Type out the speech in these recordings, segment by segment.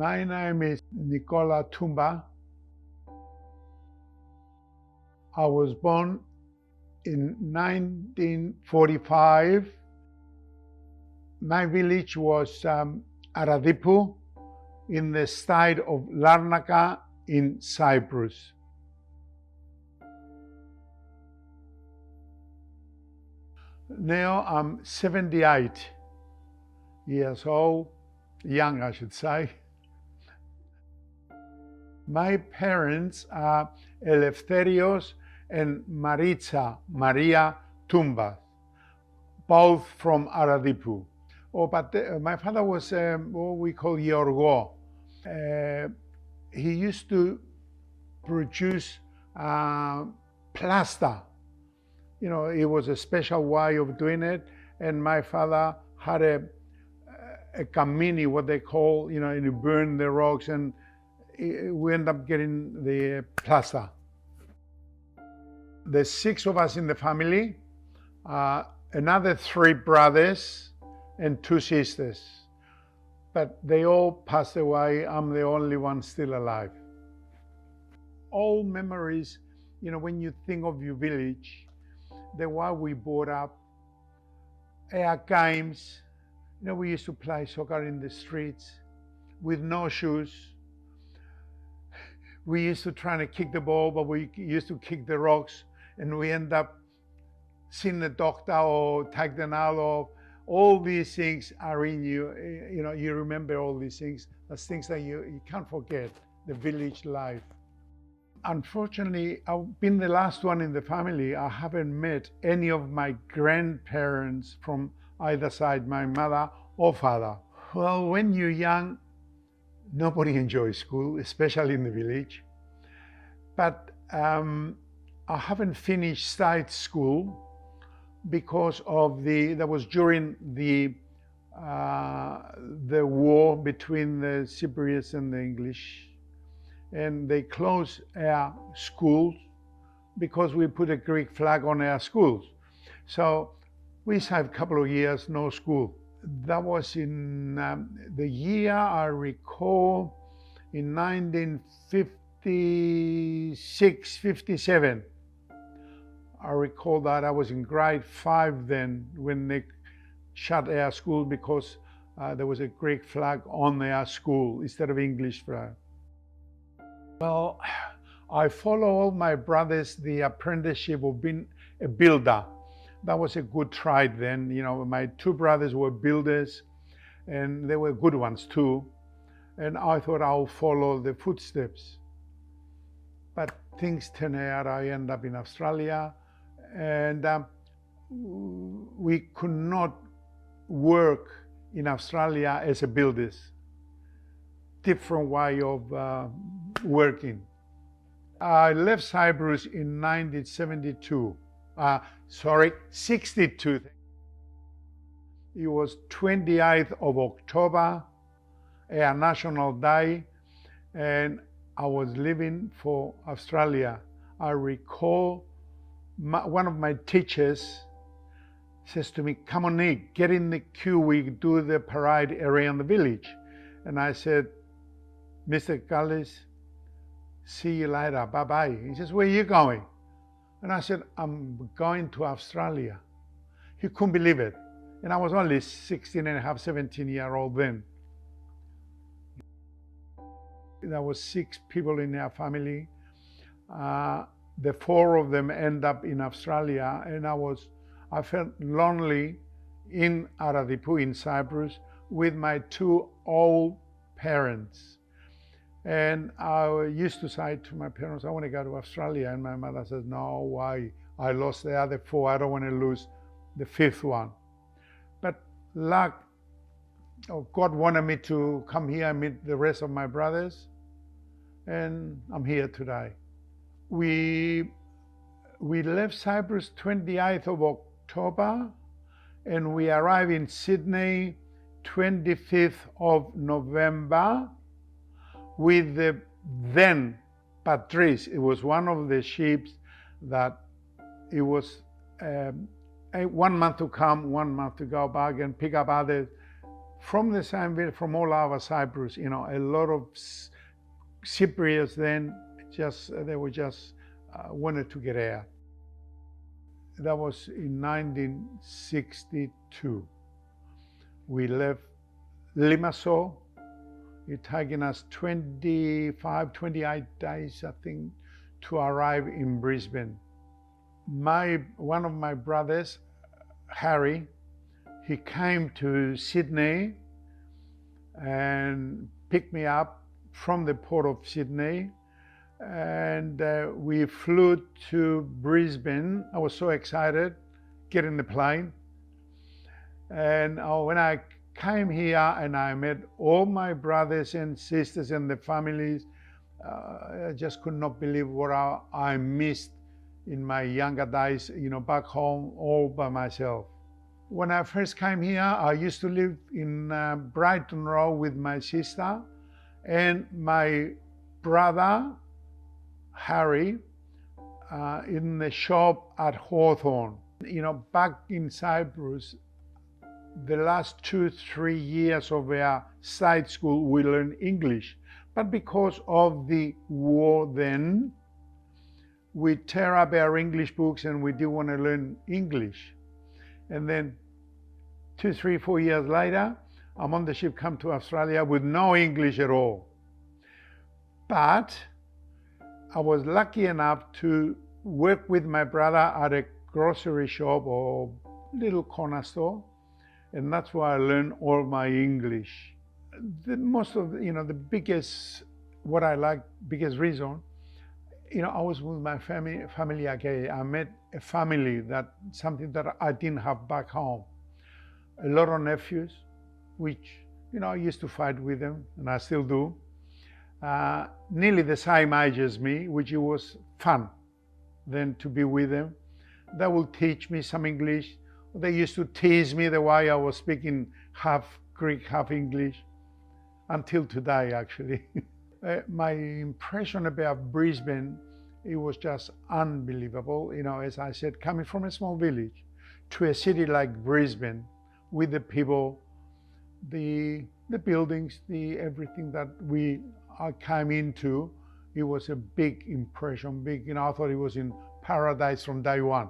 My name is Nicola Toumba. I was born in 1945. My village was Aradipu in the state of Larnaca in Cyprus. Now I'm 78 years old, young I should say. My parents are Eleftherios and Maria Toumbas, both from Aradipu. But my father was what we call Yorgo. He used to produce plaster. You know, it was a special way of doing it. And my father had a camini, what they call, you know, you burn the rocks, and we end up getting the plaster. There's 6 of us in the family, another 3 brothers and 2 sisters. But they all passed away. I'm the only one still alive. All memories, you know, when you think of your village, the way we brought up, our games, you know, we used to play soccer in the streets with no shoes. We used to try to kick the ball, but we used to kick the rocks, and we end up seeing the doctor or take the nail off. All these things are in you. You know, you remember all these things. That's things that you can't forget, the village life. Unfortunately, I've been the last one in the family. I haven't met any of my grandparents from either side, my mother or father. Well, when you're young, nobody enjoys school, especially in the village. But I haven't finished state school because of that was during the war between the Cypriots and the English. And they closed our schools because we put a Greek flag on our schools. So we had a couple of years, no school. That was in the year I recall, in 1956, 57. I recall that I was in grade 5 then when they shut our school because there was a Greek flag on our school instead of English flag. Well, I follow all my brothers the apprenticeship of being a builder. That was a good trade then. You know, my 2 brothers were builders, and they were good ones too. And I thought I'll follow the footsteps. But things turn out, I end up in Australia, and we could not work in Australia as a builders. Different way of working. I left Cyprus in 1962. 62. It was 28th of October, our national day, and I was leaving for Australia. I recall one of my teachers says to me, "Come on, Nick, get in the queue, we do the parade around the village." And I said, "Mr. Gallis, see you later, bye-bye." He says, "Where are you going?" And I said, "I'm going to Australia." He couldn't believe it. And I was only 16 and a half, 17-year-old then. There was 6 people in our family. The 4 of them end up in Australia, and I felt lonely in Aradipu in Cyprus with my 2 old parents. And I used to say to my parents, "I want to go to Australia." And my mother says, "No, why? I lost the other 4. I don't want to lose the 5th one." But luck, God wanted me to come here and meet the rest of my brothers. And I'm here today. We left Cyprus 28th of October, and we arrived in Sydney 25th of November. With the then Patrice. It was one of the ships that it was 1 month to come, 1 month to go back and pick up other from the same village, from all over Cyprus. You know, a lot of Cypriots then they were just wanted to get out. That was in 1962. We left Limassol. It taken us 28 days, I think, to arrive in Brisbane. One of my brothers, Harry, he came to Sydney and picked me up from the port of Sydney, and we flew to Brisbane. I was so excited, getting the plane. And when I came here and I met all my brothers and sisters and the families, I just could not believe what I missed in my younger days, you know, back home all by myself. When I first came here, I used to live in Brighton Road with my sister and my brother, Harry, in the shop at Hawthorne. You know, back in Cyprus, the last 2-3 years of our side school, we learned English. But because of the war then, we tear up our English books and we didn't want to learn English. And then 2, 3, 4 years later, I'm on the ship, come to Australia with no English at all. But I was lucky enough to work with my brother at a grocery shop or little corner store, and that's where I learned all my English. The biggest reason, you know, I was with my family again. I met a family something that I didn't have back home. A lot of nephews, which, you know, I used to fight with them, and I still do. Nearly the same age as me, which it was fun then to be with them. They will teach me some English. They used to tease me the way I was speaking half Greek, half English, until today, actually. My impression about Brisbane, it was just unbelievable. You know, as I said, coming from a small village to a city like Brisbane, with the people, the buildings, everything that I came into, it was a big impression. You know, I thought it was in paradise from day one.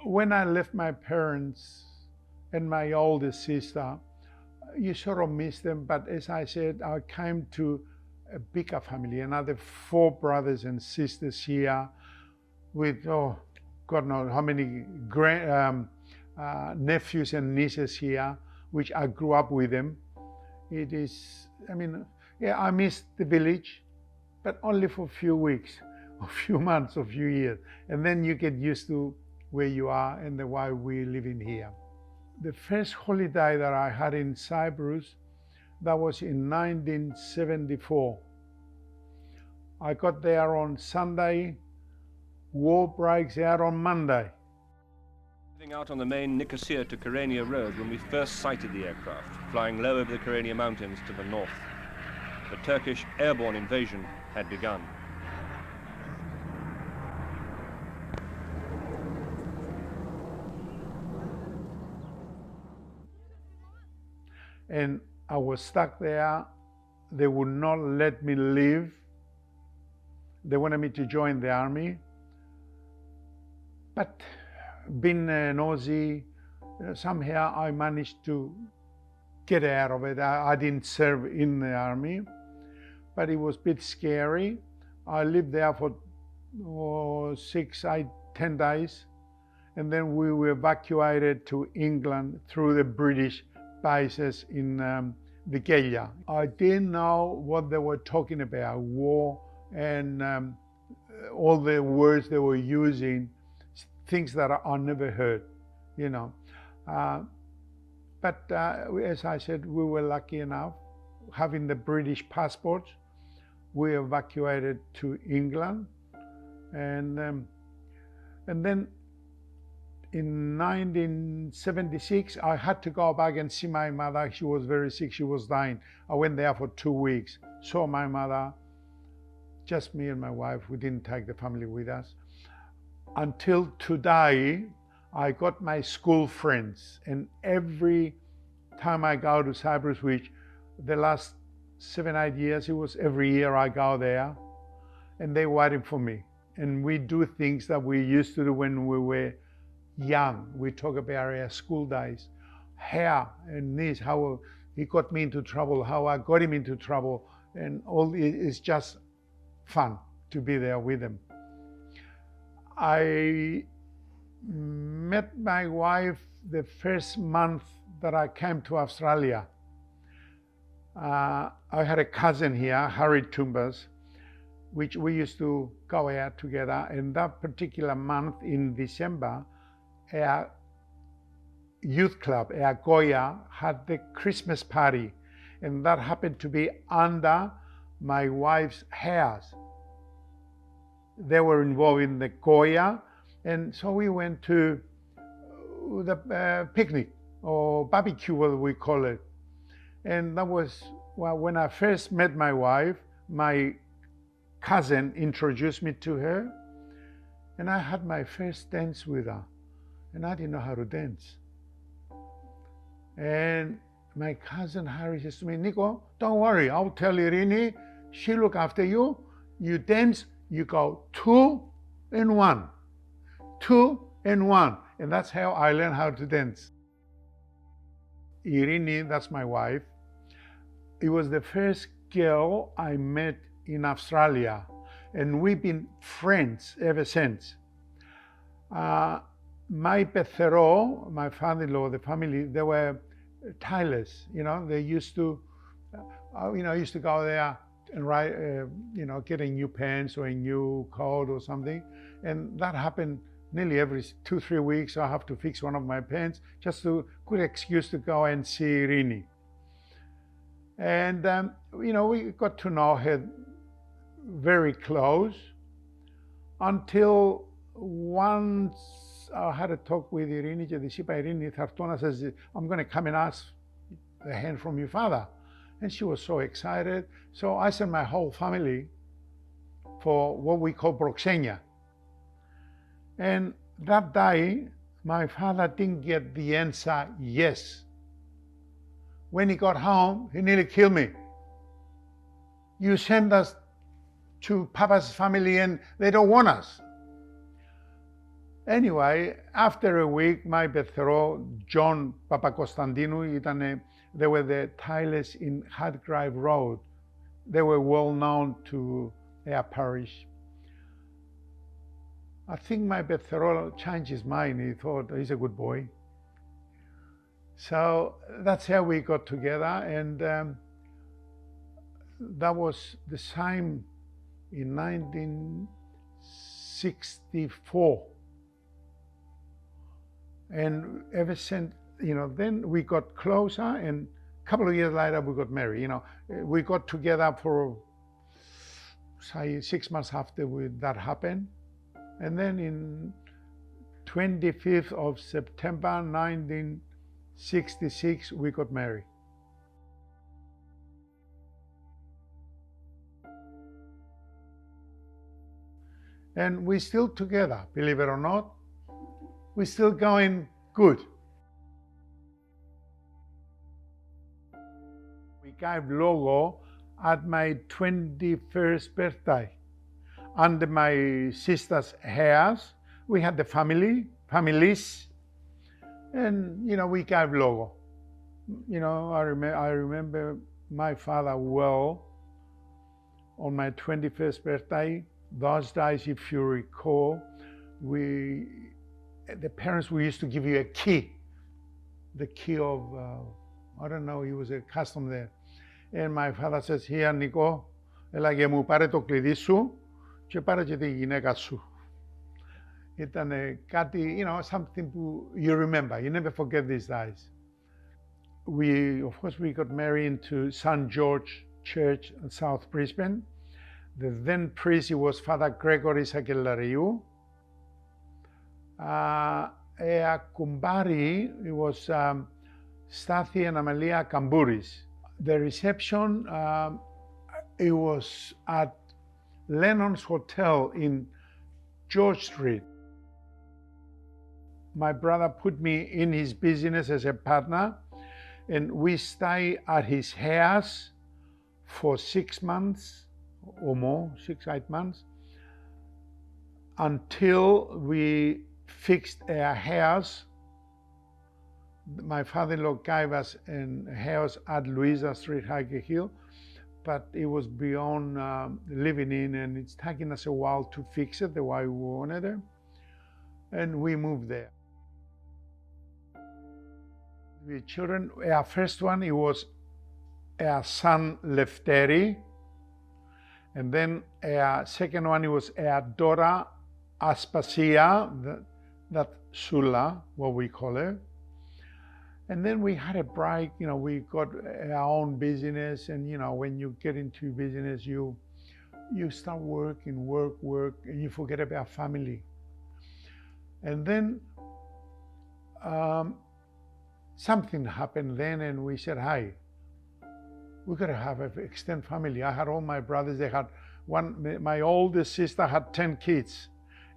When I left my parents and my oldest sister, you sort of miss them, but as I said, I came to a bigger family, another 4 brothers and sisters here with, God knows how many nephews and nieces here, which I grew up with them. It is, I miss the village, but only for a few weeks, a few months, a few years. And then you get used to where you are and the way we live in here. The first holiday that I had in Cyprus, that was in 1974. I got there on Sunday, war breaks out on Monday. Heading out on the main Nicosia to Kyrenia road when we first sighted the aircraft, flying low over the Kyrenia mountains to the north. The Turkish airborne invasion had begun. And I was stuck there. They would not let me leave. They wanted me to join the army. But being an Aussie, somehow I managed to get out of it. I didn't serve in the army, but it was a bit scary. I lived there for 6, 8, 10 days, and then we were evacuated to England through the British bases in the Gelia. I didn't know what they were talking about, war and all the words they were using, things that I never heard, you know. But as I said, we were lucky enough, having the British passports, we evacuated to England, and then in 1976, I had to go back and see my mother. She was very sick, she was dying. I went there for 2 weeks, saw my mother, just me and my wife. We didn't take the family with us. Until today, I got my school friends, and every time I go to Cyprus, which the last 7-8 years, it was every year I go there, and they're waiting for me. And we do things that we used to do when we were young. We talk about our school days, how and this, how he got me into trouble, how I got him into trouble, and all. It's just fun to be there with them. I met my wife the first month that I came to Australia. I had a cousin here, Harry Toumbas, which we used to go out together. And that particular month in December, our youth club, our Goya, had the Christmas party. And that happened to be under my wife's house. They were involved in the Goya. And so we went to the picnic or barbecue, what we call it. And that was, well, when I first met my wife, my cousin introduced me to her, and I had my first dance with her, and I didn't know how to dance. And my cousin Harry says to me, Nico, don't worry, I'll tell Irini, she'll look after you. You dance, you go 2 and 1, 2 and 1. And that's how I learned how to dance. Irini, that's my wife. It was the first girl I met in Australia, and we've been friends ever since. My Pethero, my father-in-law, the family, they were tailors. They used to, used to go there and write, get a new pants or a new coat or something, and that happened nearly every 2-3 weeks. I have to fix one of my pants, just a good excuse to go and see Irini. And we got to know her very close until once I had a talk with Irini και της είπα, Irini, θα έρθω να σας, I'm going to come and ask the hand from your father. And she was so excited. So I sent my whole family for what we call proxenia. And that day, my father didn't get the answer yes. When he got home, he nearly killed me. You send us to Papa's family and they don't want us. Anyway, after a week, my Pethero, John Papakonstantinou, they were the tailors in Hardgrave Road. They were well known to our parish. I think my Pethero changed his mind. He thought he's a good boy. So that's how we got together, and that was the same in 1964. And ever since, then we got closer, and a couple of years later we got married. We got together for, say, 6 months after that happened. And then in 25th of September 1966, we got married. And we're still together, believe it or not. We're still going good. We gave logo at my 21st birthday. Under my sister's house, we had the families, and we gave logo. I remember my father well. On my 21st birthday, those days, if you recall, the parents, we used to give you a key, the key of, I don't know, it was a custom there. And my father says, here, Nico, έλα και μου πάρε το κλειδί σου και πάρε και τη γυναίκα σου. Ήταν κάτι, something you remember, you never forget these days. Of course, we got married into St. George Church in South Brisbane. The then priest was Father Gregory Sakellariou. Kumbari, it was Stathi and Amelia Kambouris. The reception, it was at Lennon's Hotel in George Street. My brother put me in his business as a partner, And we stay at his house for 6 months or more, 8 months, until we fixed our house. My father-in-law gave us a house at Louisa Street, Highgate Hill, but it was beyond living in, and it's taken us a while to fix it the way we wanted it. And we moved there. With children, our first one, it was our son Lefteri, and then our second one, it was our daughter Aspasia, that Sula, what we call her. And then we had a break, we got our own business, and when you get into business, you start working, work, and you forget about family. And then something happened then, and we said, hey, we gotta have an extended family. I had all my brothers, they had my oldest sister had 10 kids,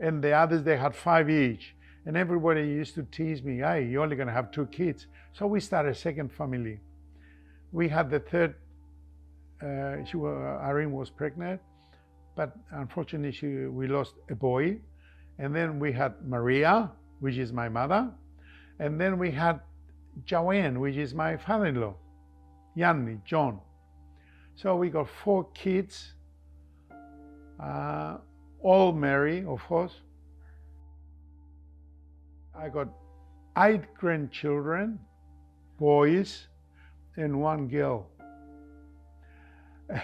and the others, they had 5 each. And everybody used to tease me, hey, you're only gonna have 2 kids. So we started a second family. We had the third, Irene was pregnant, but unfortunately we lost a boy. And then we had Maria, which is my mother. And then we had Joanne, which is my father-in-law, Yanni, John. So we got 4 kids, all married, of course. I got 8 grandchildren, boys, and 1 girl.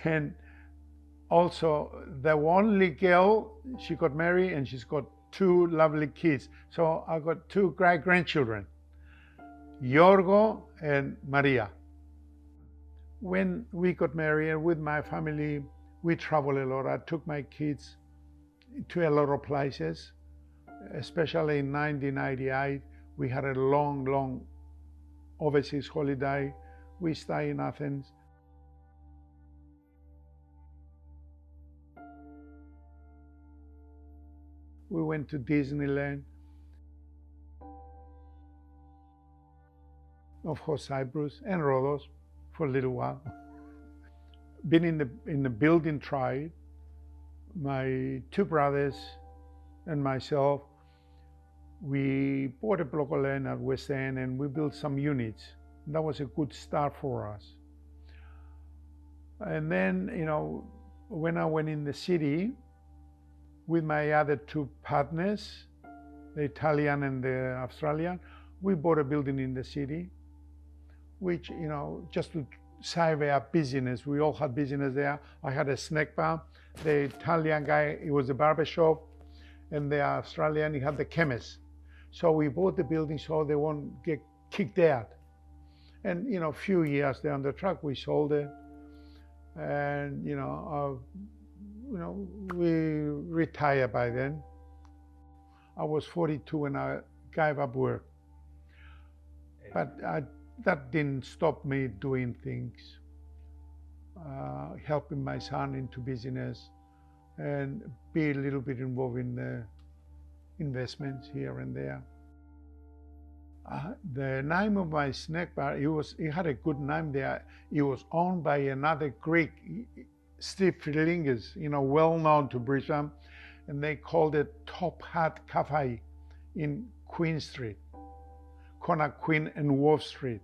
And also the only girl, she got married and she's got 2 lovely kids. So I got 2 great-grandchildren, Yorgo and Maria. When we got married with my family, we traveled a lot. I took my kids to a lot of places. Especially in 1998, we had a long overseas holiday. We stayed in Athens. We went to Disneyland. Of course, Cyprus and Rhodos for a little while. Been in the building trade. My 2 brothers and myself, we bought a block of land at West End and we built some units. That was a good start for us. And then, when I went in the city with my other 2 partners, the Italian and the Australian, we bought a building in the city, which, just to save our business. We all had business there. I had a snack bar. The Italian guy, it was a barber shop, and the Australian, he had the chemist. So we bought the building so they won't get kicked out. And a few years down the track, we sold it, and we retired by then. I was 42 when I gave up work, but that didn't stop me doing things, helping my son into business, and be a little bit involved in the investments here and there. The name of my snack bar, it had a good name there. It was owned by another Greek, Steve Frilingas, well known to Brisbane, and they called it Top Hat Cafe in Queen Street, corner Queen and Wharf Street.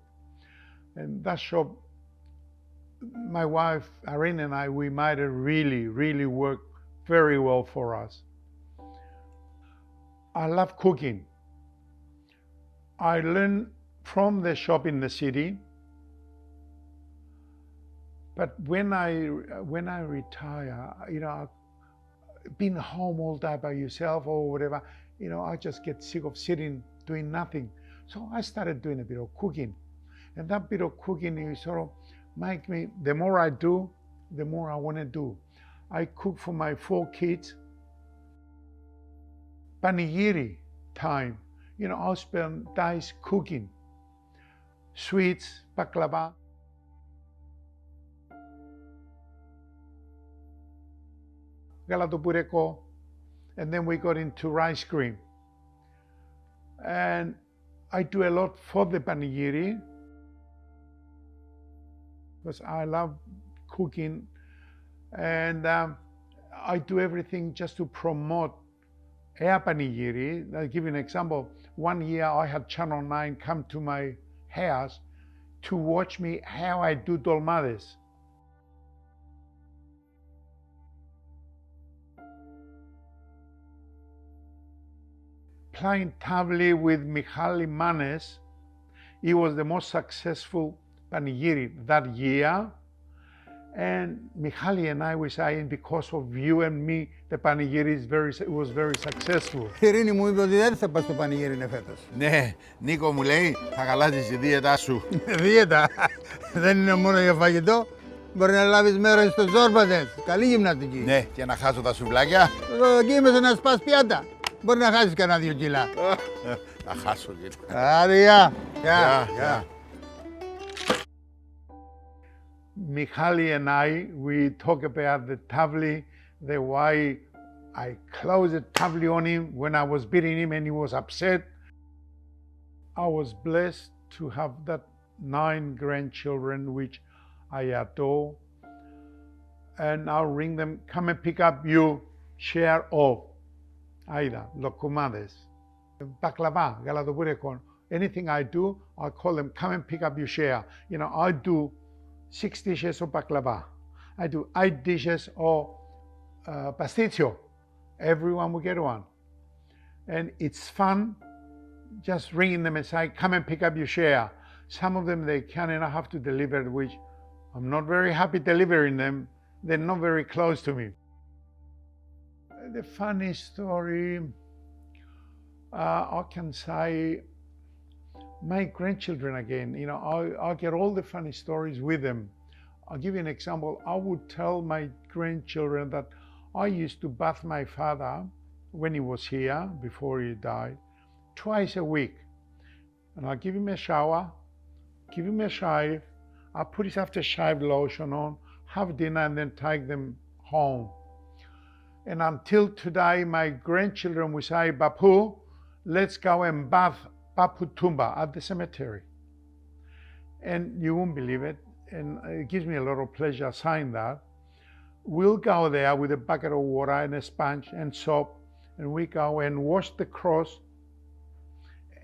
And that shop, my wife Irene and I, we made it really work very well for us. I love cooking. I learned from the shop in the city, but when I retire, being home all day by yourself or whatever, I just get sick of sitting doing nothing. So I started doing a bit of cooking, and that bit of cooking is sort of make me. The more I do, the more I want to do. I cook for my 4 kids. Panigiri time, I'll spend days cooking. Sweets, baklava. Galatopureko, and then we got into rice cream. And I do a lot for the panigiri. because I love cooking, and I do everything just to promote air panigiri. I'll give you an example. One year I had Channel 9 come to my house to watch me how I do dolmades. Playing tabli with Michali Manes, it was the most successful panigiri that year. And Michali and I were saying, because of you and me, the panigiri was very successful. Η Ειρήνη μου είπε ότι δεν θα πας στο πανηγύρι φέτος. Ναι, Νίκο μου λέει, θα χαλάσεις τη δίαιτά σου. Δίαιτα. Δεν είναι μόνο για φαγητό. Μπορεί να λάβεις μέρος στους ζόρπατες. Καλή γυμναστική. Ναι, και να χάσω τα σουβλάκια. Εκεί μέσα να σπάς πιάτα. Μπορεί να χάσεις κανένα 2 κιλά. Θα χάσω και. Άντε, γεια. Γεια. Michali and I, we talk about the tavli, the way I closed the tavli on him when I was beating him and he was upset. I was blessed to have that 9 grandchildren, which I adore. And I'll ring them, come and pick up your share of Aida, lokumades, baklava, galadopurikon. Anything I do, I call them, come and pick up your share. You know, I do 6 dishes of baklava. I do 8 dishes of pasticcio. Everyone will get one. And it's fun just ringing them and saying, come and pick up your share. Some of them, they can and I have to deliver, which I'm not very happy delivering them. They're not very close to me. The funny story, I can say, my grandchildren again, you know, I get all the funny stories with them. I'll give you an example. I would tell my grandchildren that I used to bath my father when he was here, before he died, twice a week. And I'll give him a shower, give him a shave, I'll put his aftershave lotion on, have dinner, and then take them home. And until today, my grandchildren will say, Bapu, let's go and bath Bapu Toumba at the cemetery. And you won't believe it, and it gives me a lot of pleasure saying that. We'll go there with a bucket of water and a sponge and soap, and we go and wash the cross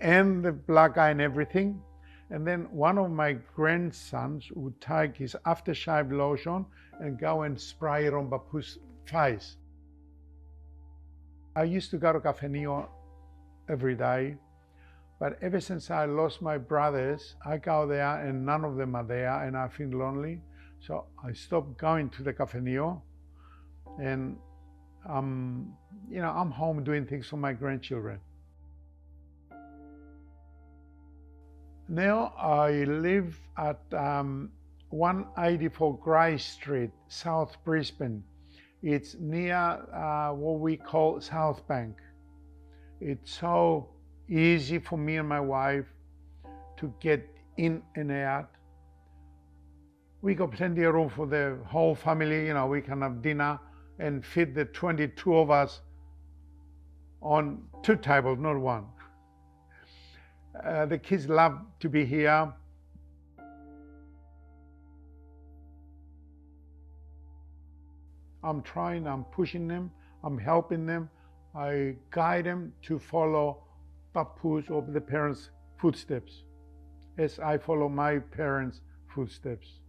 and the black eye and everything. And then one of my grandsons would take his aftershave lotion and go and spray it on Bapu's face. I used to go to Cafenio every day, but ever since I lost my brothers, I go there and none of them are there and I feel lonely. So I stopped going to the Cafenio, and I'm home doing things for my grandchildren. Now I live at 184 Grey Street, South Brisbane. It's near what we call South Bank. It's so easy for me and my wife to get in and out. We got plenty of room for the whole family. You know, we can have dinner and fit the 22 of us on 2 tables, not 1. The kids love to be here. I'm trying, I'm pushing them, I'm helping them. I guide them to follow Papu's or the parents' footsteps as I follow my parents' footsteps.